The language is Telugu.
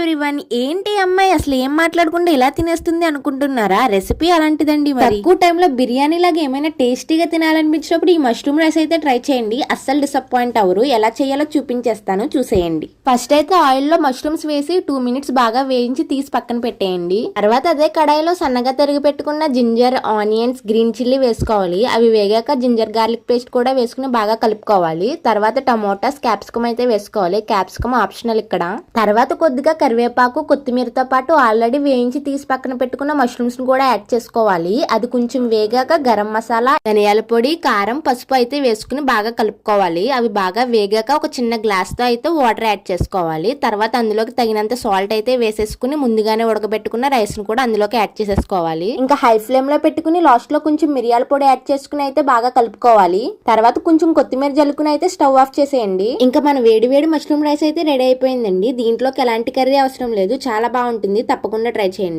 ఎవ్రీవన్, ఏంటి అమ్మాయి అసలు ఏం మాట్లాడకుండా ఇలా తినేస్తుంది అనుకుంటున్నారా? రెసిపీ అలాంటిదండి. మరి తక్కువ టైంలో బిర్యానీ లాగా ఏమైనా టేస్టీగా తినాలనిపించినప్పుడు ఈ మష్రూమ్ రైస్ అయితే ట్రై చేయండి, అస్సలు డిసప్పాయింట్ అవరు. ఎలా చేయాలో చూపించేస్తాను, చూసేయండి. ఫస్ట్ అయితే ఆయిల్ లో మష్రూమ్స్ వేసి 2 మినిట్స్ బాగా వేయించి తీసి పక్కన పెట్టేయండి. తర్వాత అదే కడాయిలో సన్నగా తరిగి పెట్టుకున్న జింజర్, ఆనియన్స్, గ్రీన్ చిల్లీ వేసుకోవాలి. అవి వేగాక జింజర్ గార్లిక్ పేస్ట్ కూడా వేసుకుని బాగా కలుపుకోవాలి. తర్వాత టమోటాస్, క్యాప్సికమ్ అయితే వేసుకోవాలి. క్యాప్సికమ్ ఆప్షనల్ ఇక్కడ. తర్వాత కొద్దిగా కరివేపాకు, కొత్తిమీరతో పాటు ఆల్రెడీ వేయించి తీసి పక్కన పెట్టుకున్న మష్రూమ్స్ ను కూడా యాడ్ చేసుకోవాలి. అది కొంచెం వేగాక గరం మసాలా, ధనియాల పొడి, కారం, పసుపు అయితే వేసుకుని బాగా కలుపుకోవాలి. అవి బాగా వేగాక ఒక చిన్న గ్లాస్ తో అయితే వాటర్ యాడ్ చేసుకోవాలి. తర్వాత అందులోకి తగినంత సాల్ట్ అయితే వేసేసుకుని ముందుగానే ఉడకబెట్టుకున్న రైస్ ను కూడా అందులోకి యాడ్ చేసేసుకోవాలి. ఇంకా హై ఫ్లేమ్ లో పెట్టుకుని లాస్ట్ లో కొంచెం మిరియాల పొడి యాడ్ చేసుకుని అయితే బాగా కలుపుకోవాలి. తర్వాత కొంచెం కొత్తిమీర జల్లుకుని అయితే స్టవ్ ఆఫ్ చేసేయండి. ఇంకా మన వేడి వేడి మష్రూమ్ రైస్ అయితే రెడీ అయిపోయిందండి. దీంట్లోకి ఎలాంటి కర్రీ అవసరం లేదు, చాలా బాగుంటుంది. తప్పకుండా ట్రై చేయండి.